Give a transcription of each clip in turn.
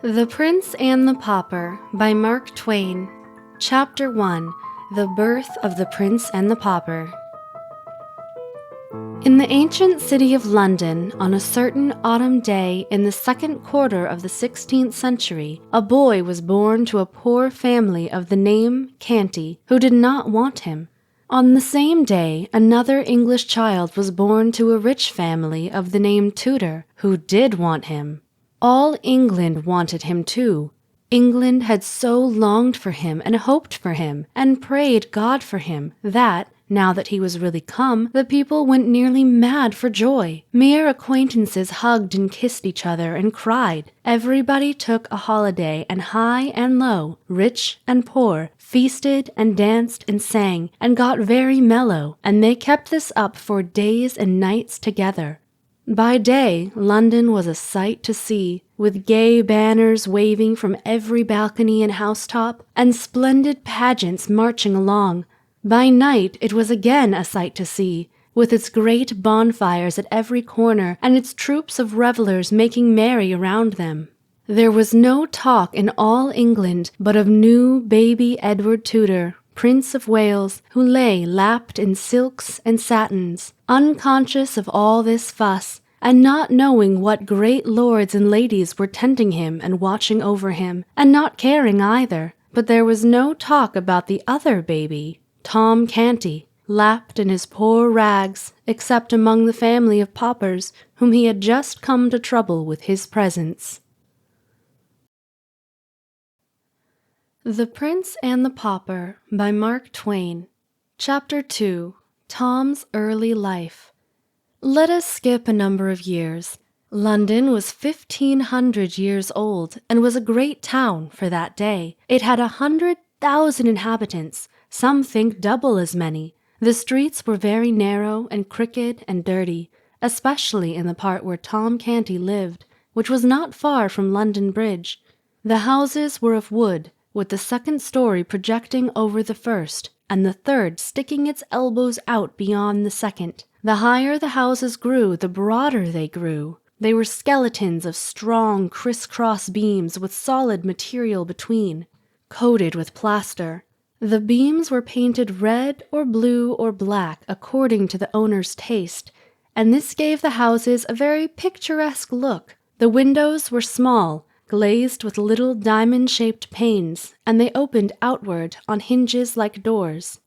The Prince and the Pauper by Mark Twain. Chapter 1. The Birth of the Prince and the Pauper. In the ancient city of London, on a certain autumn day in the second quarter of the 16th century, a boy was born to a poor family of the name Canty, who did not want him. On the same day, another English child was born to a rich family of the name Tudor, who did want him. All England wanted him too. England had so longed for him and hoped for him and prayed God for him that, now that he was really come, the people went nearly mad for joy. Mere acquaintances hugged and kissed each other and cried. Everybody took a holiday, and high and low, rich and poor, feasted and danced and sang and got very mellow, and they kept this up for days and nights together. By day, London was a sight to see, with gay banners waving from every balcony and housetop, and splendid pageants marching along. By night, it was again a sight to see, with its great bonfires at every corner, and its troops of revellers making merry around them. There was no talk in all England but of new baby Edward Tudor, Prince of Wales, who lay lapped in silks and satins, unconscious of all this fuss, and not knowing what great lords and ladies were tending him and watching over him, and not caring either. But there was no talk about the other baby, Tom Canty, lapped in his poor rags, except among the family of paupers whom he had just come to trouble with his presence. The Prince and the Pauper by Mark Twain. Chapter 2. Tom's Early Life. Let us skip a number of years. London was 1,500 years old and was a great town for that day. It had 100,000 inhabitants, some think double as many. The streets were very narrow and crooked and dirty, especially in the part where Tom Canty lived, which was not far from London Bridge. The houses were of wood, with the second story projecting over the first, and the third sticking its elbows out beyond the second. The higher the houses grew, the broader they grew. They were skeletons of strong, criss-cross beams with solid material between, coated with plaster. The beams were painted red or blue or black according to the owner's taste, and this gave the houses a very picturesque look. The windows were small, glazed with little diamond-shaped panes, and they opened outward on hinges like doors.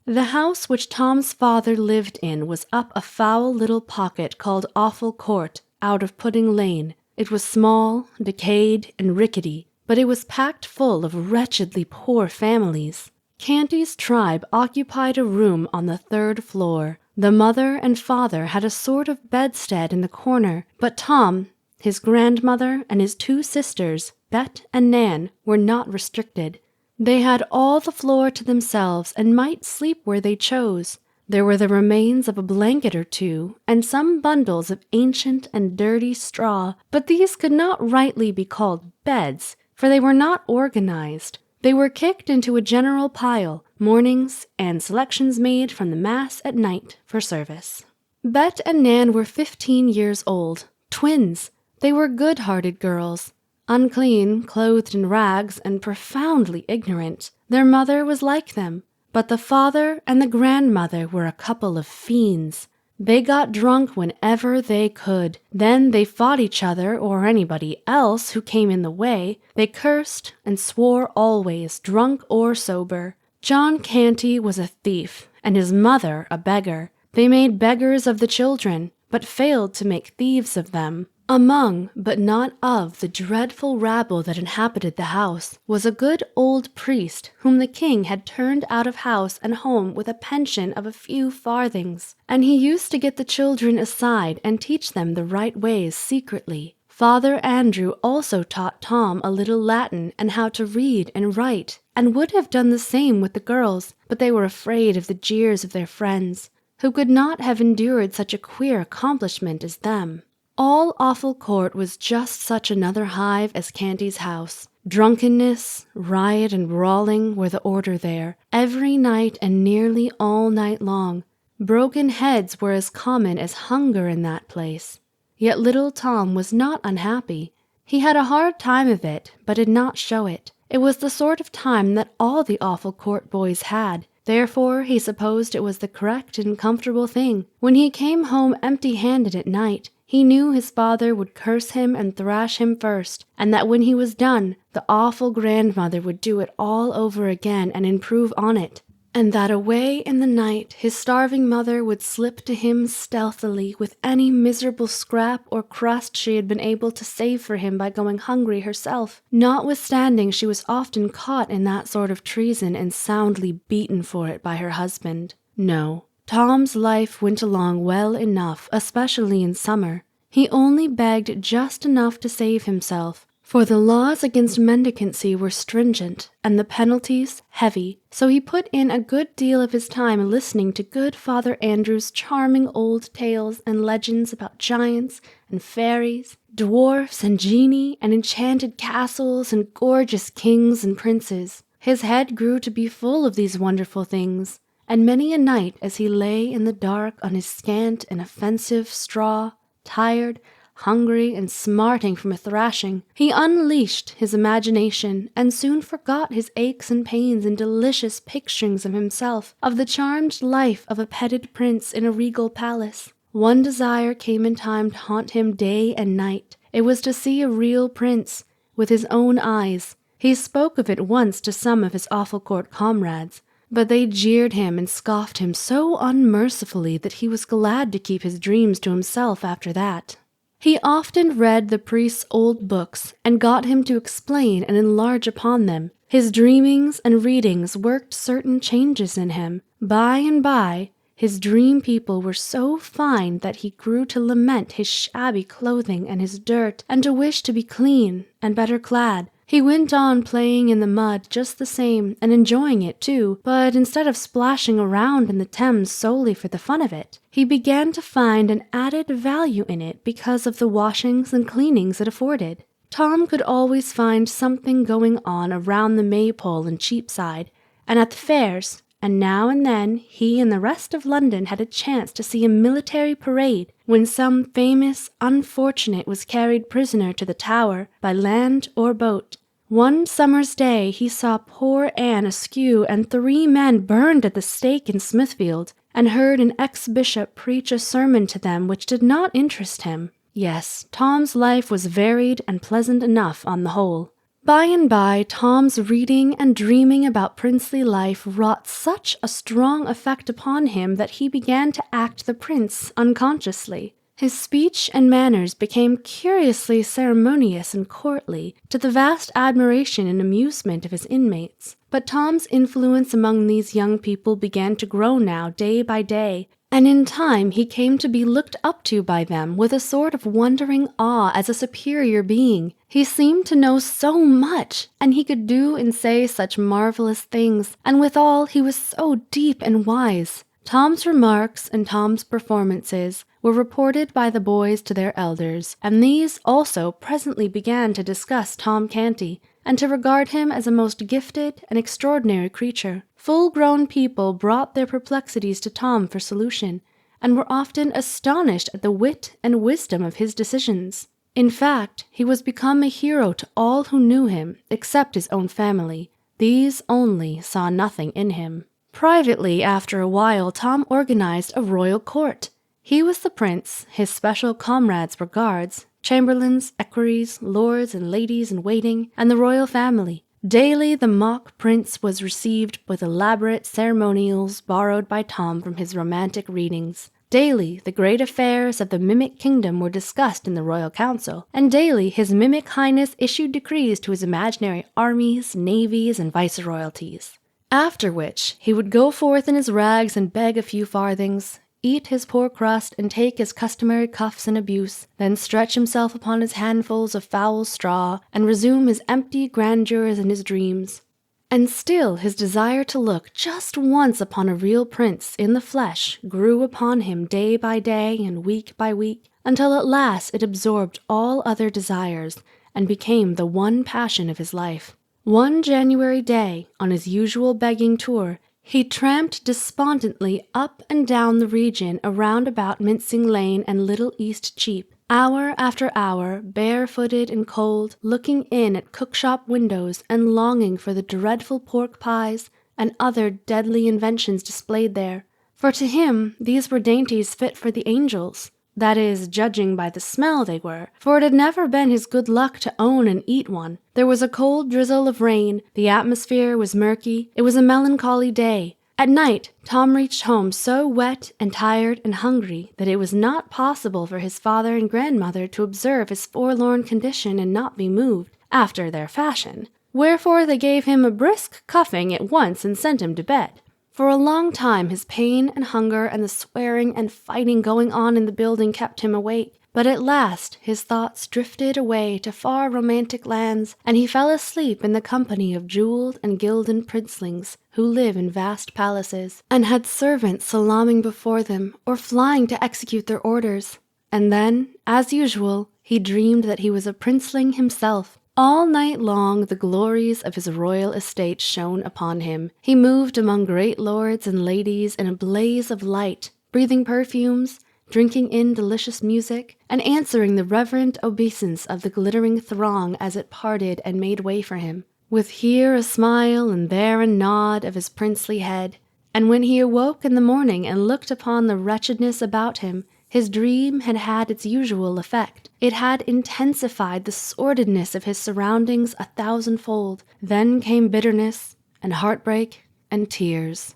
The house which Tom's father lived in was up a foul little pocket called Awful Court, out of Pudding Lane. It was small, decayed, and rickety, but it was packed full of wretchedly poor families. Canty's tribe occupied a room on the third floor. The mother and father had a sort of bedstead in the corner, but Tom, his grandmother, and his two sisters, Bet and Nan, were not restricted. They had all the floor to themselves and might sleep where they chose. There were the remains of a blanket or two, and some bundles of ancient and dirty straw, but these could not rightly be called beds, for they were not organized. They were kicked into a general pile, mornings, and selections made from the Mass at night for service. Bet and Nan were 15 years old, twins. They were good-hearted girls, unclean, clothed in rags, and profoundly ignorant. Their mother was like them, but the father and the grandmother were a couple of fiends. They got drunk whenever they could. Then they fought each other or anybody else who came in the way. They cursed and swore always, drunk or sober. John Canty was a thief, and his mother a beggar. They made beggars of the children, but failed to make thieves of them. Among, but not of, the dreadful rabble that inhabited the house was a good old priest whom the king had turned out of house and home with a pension of a few farthings, and he used to get the children aside and teach them the right ways secretly. Father Andrew also taught Tom a little Latin and how to read and write, and would have done the same with the girls, but they were afraid of the jeers of their friends, who could not have endured such a queer accomplishment as them. All Awful Court was just such another hive as Canty's house. Drunkenness, riot, and brawling were the order there, every night and nearly all night long. Broken heads were as common as hunger in that place. Yet little Tom was not unhappy. He had a hard time of it, but did not show it. It was the sort of time that all the awful court boys had. Therefore, he supposed it was the correct and comfortable thing. When he came home empty-handed at night, he knew his father would curse him and thrash him first, and that when he was done, the awful grandmother would do it all over again and improve on it. And that away in the night his starving mother would slip to him stealthily with any miserable scrap or crust she had been able to save for him by going hungry herself, notwithstanding she was often caught in that sort of treason and soundly beaten for it by her husband. No, Tom's life went along well enough, especially in summer. He only begged just enough to save himself, for the laws against mendicancy were stringent, and the penalties heavy, so he put in a good deal of his time listening to good Father Andrew's charming old tales and legends about giants and fairies, dwarfs and genii, and enchanted castles and gorgeous kings and princes. His head grew to be full of these wonderful things, and many a night as he lay in the dark on his scant and offensive straw, tired, hungry, and smarting from a thrashing, he unleashed his imagination and soon forgot his aches and pains in delicious picturings of himself, of the charmed life of a petted prince in a regal palace. One desire came in time to haunt him day and night. It was to see a real prince, with his own eyes. He spoke of it once to some of his awful court comrades, but they jeered him and scoffed him so unmercifully that he was glad to keep his dreams to himself after that. He often read the priest's old books and got him to explain and enlarge upon them. His dreamings and readings worked certain changes in him. By and by, his dream people were so fine that he grew to lament his shabby clothing and his dirt, and to wish to be clean and better clad. He went on playing in the mud just the same, and enjoying it too, but instead of splashing around in the Thames solely for the fun of it, he began to find an added value in it because of the washings and cleanings it afforded. Tom could always find something going on around the Maypole and Cheapside, and at the fairs, and now and then he and the rest of London had a chance to see a military parade when some famous unfortunate was carried prisoner to the Tower by land or boat. One summer's day he saw poor Anne Askew and 3 men burned at the stake in Smithfield, and heard an ex-bishop preach a sermon to them which did not interest him. Yes, Tom's life was varied and pleasant enough on the whole. By and by, Tom's reading and dreaming about princely life wrought such a strong effect upon him that he began to act the prince unconsciously. His speech and manners became curiously ceremonious and courtly, to the vast admiration and amusement of his inmates. But Tom's influence among these young people began to grow now day by day, and in time he came to be looked up to by them with a sort of wondering awe as a superior being. He seemed to know so much, and he could do and say such marvelous things, and withal he was so deep and wise. Tom's remarks and Tom's performances were reported by the boys to their elders, and these also presently began to discuss Tom Canty, and to regard him as a most gifted and extraordinary creature. Full-grown people brought their perplexities to Tom for solution, and were often astonished at the wit and wisdom of his decisions. In fact, he was become a hero to all who knew him, except his own family. These only saw nothing in him. Privately, after a while, Tom organized a royal court. He was the prince, his special comrades were guards, chamberlains, equerries, lords and ladies in waiting, and the royal family. Daily the mock prince was received with elaborate ceremonials borrowed by Tom from his romantic readings. Daily the great affairs of the mimic kingdom were discussed in the royal council, and daily his mimic highness issued decrees to his imaginary armies, navies, and viceroyalties. After which he would go forth in his rags and beg a few farthings, eat his poor crust and take his customary cuffs and abuse, then stretch himself upon his handfuls of foul straw, and resume his empty grandeurs and his dreams. And still his desire to look just once upon a real prince in the flesh grew upon him day by day and week by week, until at last it absorbed all other desires, and became the one passion of his life. One January day, on his usual begging tour, he tramped despondently up and down the region around about Mincing Lane and Little East Cheap. Hour after hour, barefooted and cold, looking in at cookshop windows and longing for the dreadful pork pies and other deadly inventions displayed there. For to him these were dainties fit for the angels. That is, judging by the smell they were, for it had never been his good luck to own and eat one. There was a cold drizzle of rain, the atmosphere was murky, it was a melancholy day. At night, Tom reached home so wet and tired and hungry that it was not possible for his father and grandmother to observe his forlorn condition and not be moved, after their fashion. Wherefore they gave him a brisk cuffing at once and sent him to bed. For a long time his pain and hunger and the swearing and fighting going on in the building kept him awake. But at last his thoughts drifted away to far romantic lands, and he fell asleep in the company of jeweled and gilded princelings who live in vast palaces, and had servants salaaming before them or flying to execute their orders. And then, as usual, he dreamed that he was a princeling himself. All night long the glories of his royal estate shone upon him. He moved among great lords and ladies in a blaze of light, breathing perfumes, drinking in delicious music, and answering the reverent obeisance of the glittering throng as it parted and made way for him, with here a smile and there a nod of his princely head. And when he awoke in the morning and looked upon the wretchedness about him, his dream had had its usual effect. It had intensified the sordidness of his surroundings 1,000-fold. Then came bitterness and heartbreak and tears.